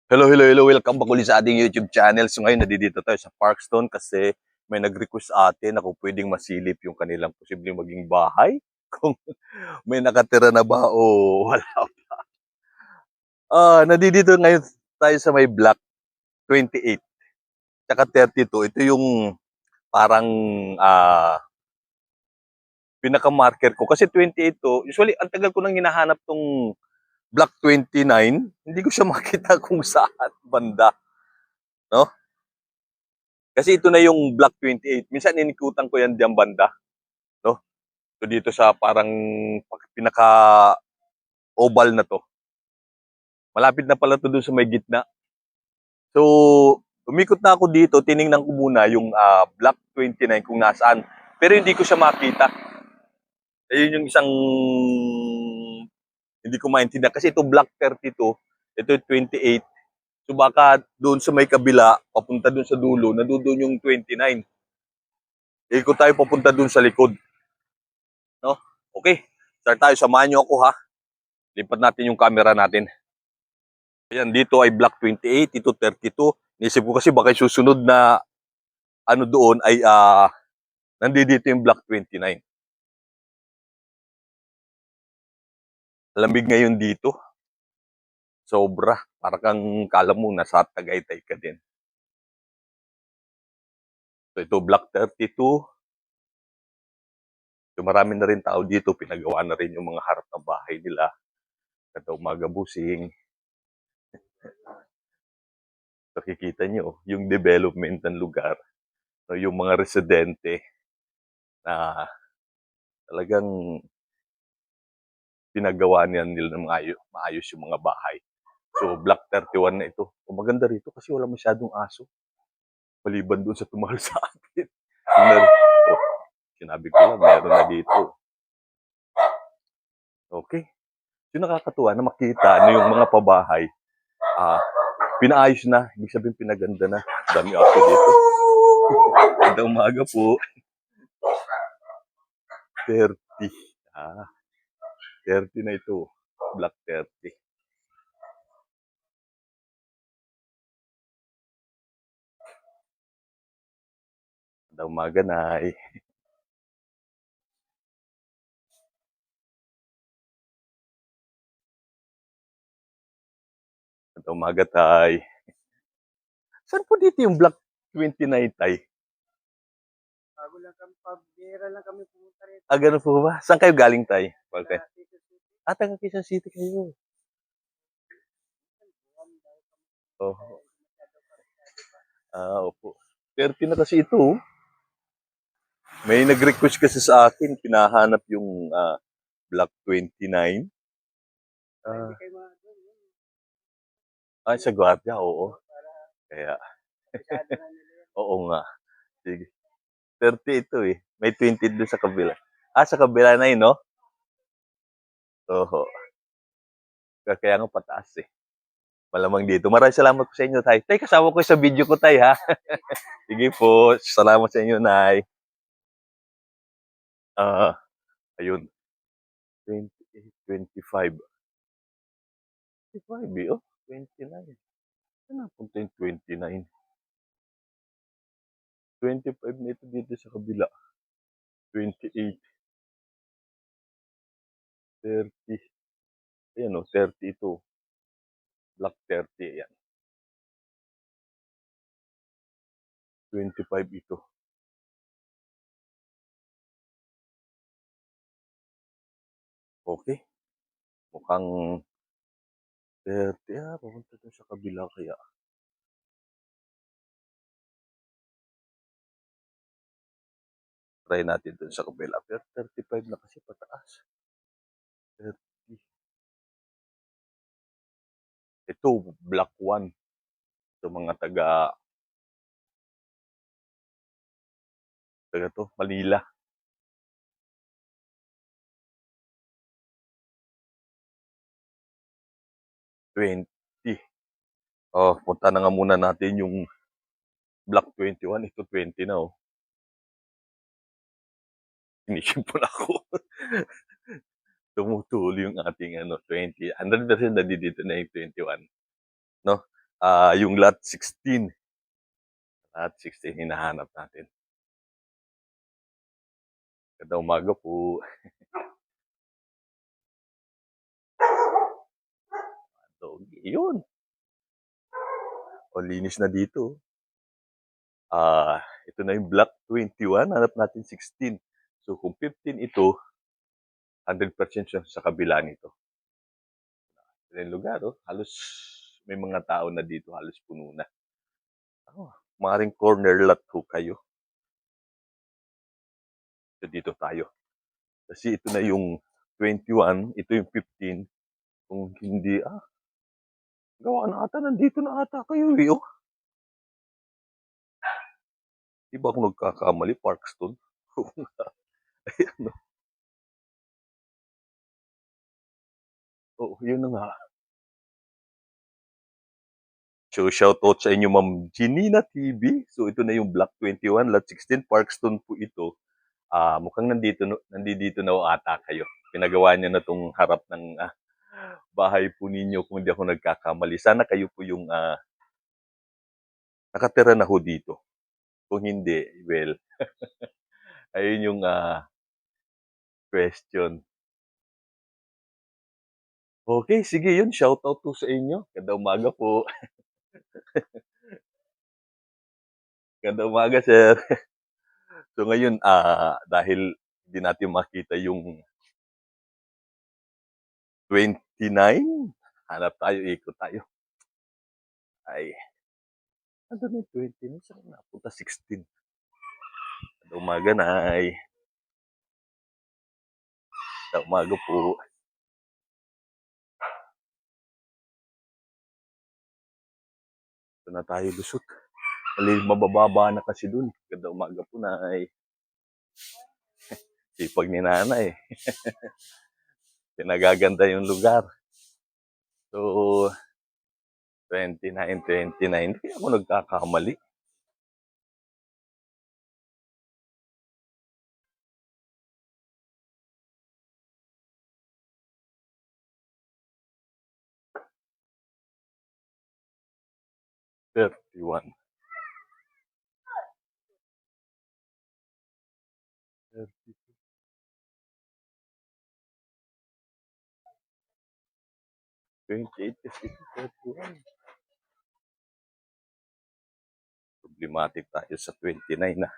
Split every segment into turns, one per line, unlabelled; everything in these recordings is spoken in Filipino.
Hello, hello, hello. Welcome back ulit sa ating YouTube channel. So ngayon, nandito tayo sa Parkstone kasi may nag-request sa atin na kung pwedeng masilip yung kanilang posibleng maging bahay. Kung may nakatira na ba o wala. Nandito ngayon tayo sa may block 28 tsaka 32. Ito yung parang pinaka-marker ko. Kasi 28 to, usually ang tagal ko nang hinahanap tong block 29. Hindi ko siya makita kung saan banda. No? Kasi ito na yung block 28. Minsan inikutan ko yan diyang banda. No? So dito sa parang pinaka-oval na to. Malapit na pala to dun sa may gitna. So, umikot na ako dito. Tiningnan ko muna yung block 29 kung nasaan. Pero hindi ko siya makita. Ayun yung isang hindi ko maintindihan. Kasi ito block 32. Ito 28. So baka doon sa may kabila, papunta doon sa dulo, nandoon yung 29. Ikot tayo papunta doon sa likod. No? Okay. Start tayo. Samahan nyo ako ha. Lipat natin yung camera natin. Ayan, dito ay block 28, ito 32. Nisip ko kasi baka susunod na ano doon ay nandito yung block 29. Lamig ngayon dito. Sobra. Para kang kala mo nasa Tagaytay ka din. So ito block 32. So marami na rin tao dito. Pinagawa na rin yung mga harap ng bahay nila. Kada umaga busing. So kikita nyo yung development ng lugar. So, yung mga residente na talagang pinagawa nila ng maayos yung mga bahay. So, block 31 na ito. O, maganda rito kasi wala masyadong aso. Maliban doon sa tumahal sa atin. Oh, sinabi ko lang, meron na dito. Okay. Yung nakakatuwa na makita ano yung mga pabahay. Pinaayos na. Ibig sabihin pinaganda na. Dami aso dito. Magandang umaga po. 30. 30 na ito. Block 30. Magandang umaga, Nay. Magandang umaga, Tay. Saan po dito yung block 29, Tay?
Bago lang kami, pabira lang kami pumunta rito.
Ganun po ba? Saan kayo galing, Tay? Okay. Taga Quezon City kayo. Oh. Opo. 30 na kasi ito. May nag-request kasi sa akin, pinahanap yung block 29. Ay, sa Guardia, oo. Kaya, oo nga. Sige. 30 ito eh. May 20 doon sa kabila. Sa kabila na yun, no? Oo. Kaya nga pataas eh. Malamang dito. Maraming salamat po sa inyo, Tay. Tay, kasama ko sa video ko, Tay, ha? Sige po. Salamat sa inyo, Nay. Ayun. 28, 25. 25 eh, oh. 29. Saan napunta yung 29? 25 na ito dito sa kabila. 28. 30. Ayan o, 30 ito. Block 30, ayan. 25 ito. Okay. Mukhang 30. Papunta doon sa kabila kaya. Try natin doon sa kabila. Pero 35 na kasi pataas. 30. Ito, block 1. Ito mga taga to, Manila. Punta na nga muna natin yung block 21. Ito 20 na oh. Inisip na ako. Tumutuloy yung ating 20. 100% na dito na yung 21. No? Yung lot 16. Lot 16 hinahanap natin. Kada umaga po. Doggy. Yun. O, linis na dito. Ito na yung block 21. Hanap natin 16. So, kung 15 ito, 100% siya sa kabila nito. Ito yung lugar, oh. Halos may mga tao na dito. Halos puno na. Oh, maaaring corner lot ho kayo. So, dito tayo. Kasi ito na yung 21. Ito yung 15. Kung hindi, gawa na ata. Nandito na ata kayo, eh, oh. Di ba ako nagkakamali? Parkstone? Ayan, no? Oo, yun na nga. So, shoutout sa inyo, Ma'am Ginina TV. So, ito na yung Block 21, Lot 16, Parkstone po ito. Mukhang nandito na ata kayo. Pinagawa niyo na tong harap ng bahay po ninyo kung hindi ako nagkakamali. Sana kayo po yung nakatira na ho dito. Kung hindi, well, ayun yung question. Okay, sige yun. Shoutout po sa inyo. Kada umaga po. Kada umaga, sir. So ngayon, dahil hindi natin makita yung 29, hanap tayo, ikot tayo. Ay, ano na yung 29? Saan napunta? 16. Kada umaga na ay, kada umaga po. Ito na tayo lusot. Mali, mabababa na kasi dun. Kada umaga po na ay, sipag ni nanay. Pinagaganda yung lugar. So, 29. Hindi ako nagkakamali. Thirty-one. 32. 28 kasi 31. Problematic tayo sa 29 na.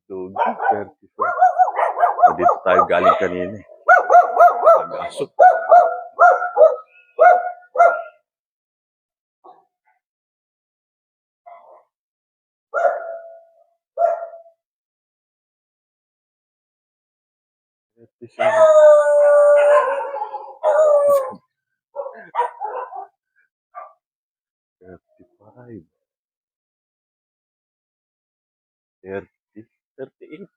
Dog, 34. Dito tayo galing kanina eh. Pag-asok. Thirty-five. 30. 38.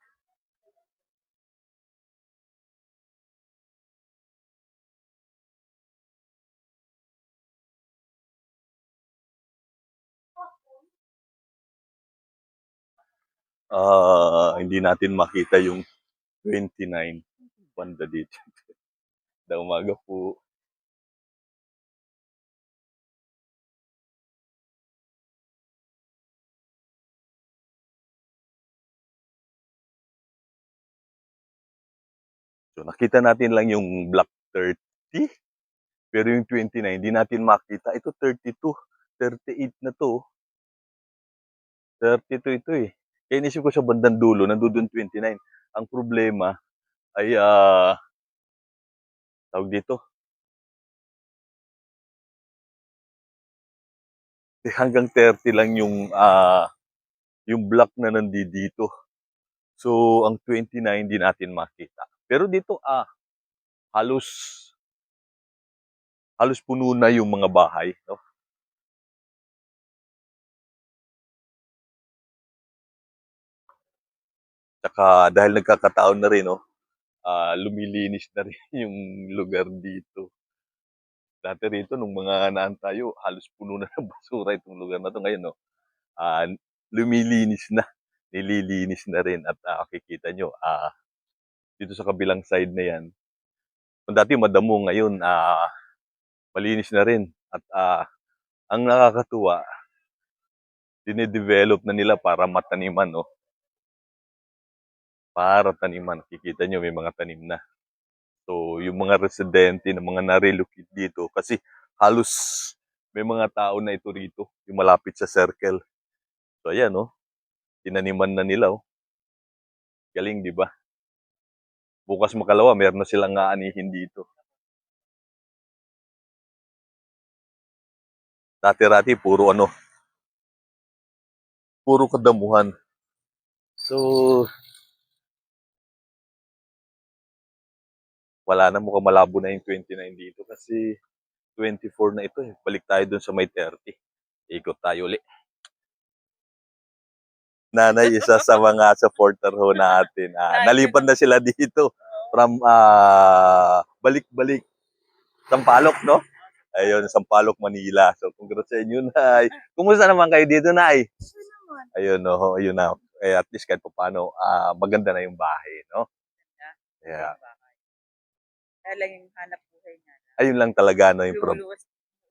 Hindi natin makita yung 29. Banda dito. Da umaga po. So nakita natin lang yung block 30. Pero yung 29, hindi natin makita. Ito 32. 38 na to. 32 ito eh. Kaya inisip ko sa bandang dulo, nandun 29. Ang problema ay, tawag dito, hanggang 30 lang yung block na nandito. So, ang 29 hindi natin makita. Pero dito, halos halos puno na yung mga bahay, no? Tsaka dahil nagkakataon na rin, no, lumilinis na rin yung lugar dito. Dati rito, nung mga naan tayo, halos puno na ng basura itong lugar na to. Ngayon, no, lumilinis na. nililinis na rin at makikita nyo, dito sa kabilang side na yan, kung dati madamo, ngayon malinis na rin. At ang nakakatuwa, dinidevelop na nila para mataniman, no? Para taniman. Kikita nyo, may mga tanim na. So, yung mga residente na mga na-relocate dito, kasi halos may mga tao na ito rito, yung malapit sa circle. So, ayan, no? Tinaniman na nila, oh. Galing, di ba? Bukas makalawa, meron na silang aanihin dito. Dati-rati, puro kadamuhan. So, wala na, mukhang malabo na yung 29 dito kasi 24 na ito eh. Balik tayo dun sa may 30. Ikot tayo ulit. Nanay, isa sa mga supporter ho natin. Nalipan na sila dito from balik-balik. Sampaloc, no? Ayun, Sampaloc, Manila. So, congrats sa inyo, Nay. Kumusta naman kayo dito, Nay? Ayun, no? Ayun na. Eh, at least kahit pa paano, maganda na yung bahay, no? Yeah.
Kaya lang yung hanap buhay niya.
Ayun lang talaga, no? Yung
Luluwas.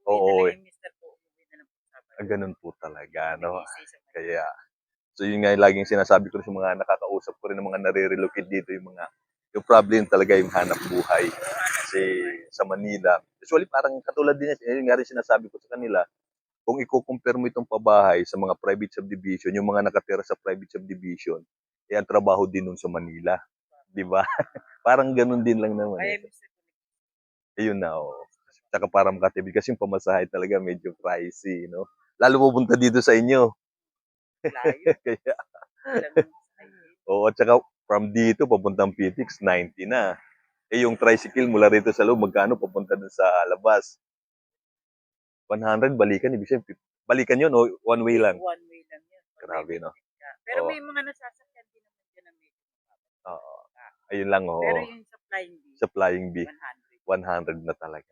Oo,
Yung Mr. po, umuwi na lang po sa bahay.
ganun po talaga, no?
Nag-iisay sa bahay.
Kaya, so yun nga yung laging sinasabi ko rin sa mga nakakausap ko rin ng mga nare-relocate dito, yung problem talaga yung hanap buhay. Kasi sa Manila, usually parang katulad din, yun nga rin sinasabi ko sa kanila, kung i-compare mo itong pabahay sa mga private subdivision, yung mga nakatira sa private subdivision, eh ang trabaho din nun sa Manila. Di ba? Parang ganun din lang naman.
Kaya
Eh.
Mr. po,
Ayun na, oh. Tsaka para makatibig kasi yung pamasahe talaga medyo pricey, no? Lalo pupunta dito sa inyo.
layo.
Kaya,
Walang highway.
oo, at saka from dito papuntang PTX, 90 na. Eh yung tricycle mula rito sa loob, magkano papunta dun sa labas? 100, balikan, ibig sabihin, balikan yun, o one way lang.
One way lang yun.
Grabe, no?
Pero
Oo.
may mga nasasakyan din naman dyan na medyo mababa.
Oo. Ayun lang, oo.
Pero yung sa flying bee,
Sa flying bee,
100.
100 na talaga.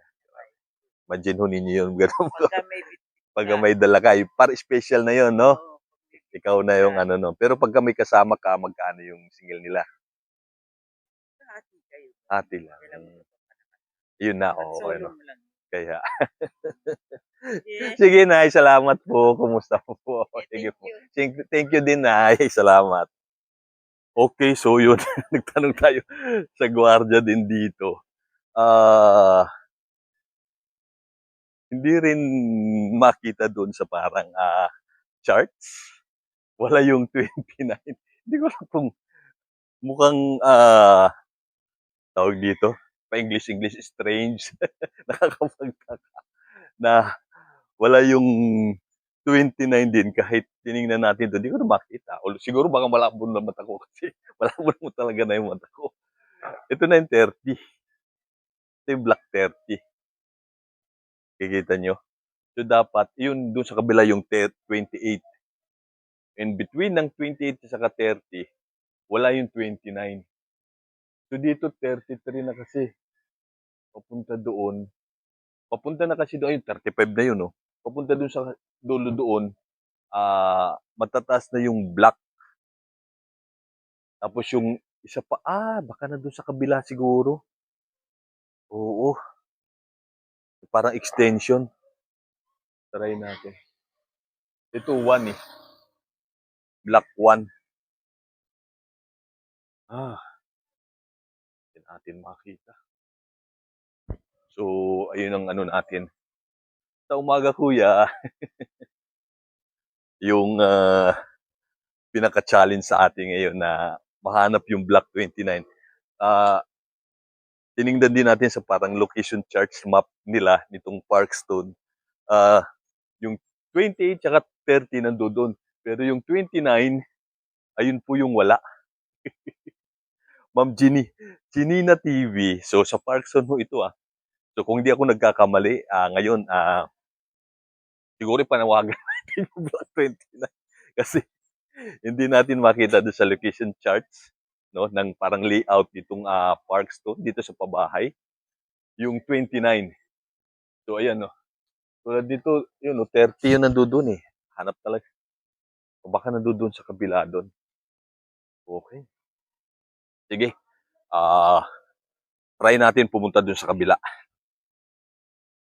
Imagine ho ninyo yun, ganun.
Pagka may
Pag may dala ka, para special na yun, no?
Oo,
Ikaw na yung ano, no? Pero pagka may kasama ka, magkano yung singil nila?
hati kayo.
Ate lang.
Kailangan mo
Yun na,
at
oo.
solo
Ano.
mo lang.
Kaya,
Yes.
sige, Nay, salamat po. Kumusta po po? Sige
Thank
po.
you.
Thank you din, Nay. Salamat. Okay, so yun. Nagtanong tayo sa gwardiya din dito. Hindi rin makita doon sa parang charts. Wala yung 29. Hindi ko alam kung mukhang tawag dito, pa-English strange. Nakakapagtaka na wala yung 29 din kahit tiningnan natin doon. Hindi ko na makita. O siguro baka malabo na mata ko kasi malabo na talaga na yung mata ko. Ito na yung 30. Ito yung black 30. Kikita nyo? So dapat, yun doon sa kabila yung 28. In between ng 28 sa 30, wala yung 29. So dito 33 na kasi. Papunta doon. Papunta na kasi doon yung 35 na yun, no? Papunta doon sa dulo doon, matataas na yung black. Tapos yung isa pa, baka na doon sa kabila siguro. Oo. Parang extension. Try natin. Ito 1 eh. Black 1. Hindi natin makita. So, ayun ang ano natin. Sa umaga, kuya, yung pinaka-challenge sa atin ngayon na mahanap yung Black 29. Tiningnan din natin sa parang location charts map nila nitong Parkstone. Yung 28 tsaka 30 nandoon. Pero yung 29, ayun po yung wala. Ma'am Ginina TV. So sa Parkstone mo ito So kung hindi ako nagkakamali, ngayon, siguro panawagan natin yung Black 29. Kasi hindi natin makita doon sa location charts, no, ng parang layout nitong Parkstone dito sa pabahay. Yung 29. So ayan, no. Tulad dito, yun, no, 30 yun nandoon eh. Hanap talaga. O baka nandoon sa kabila doon. Okay. Sige. Try natin pumunta dun sa kabila.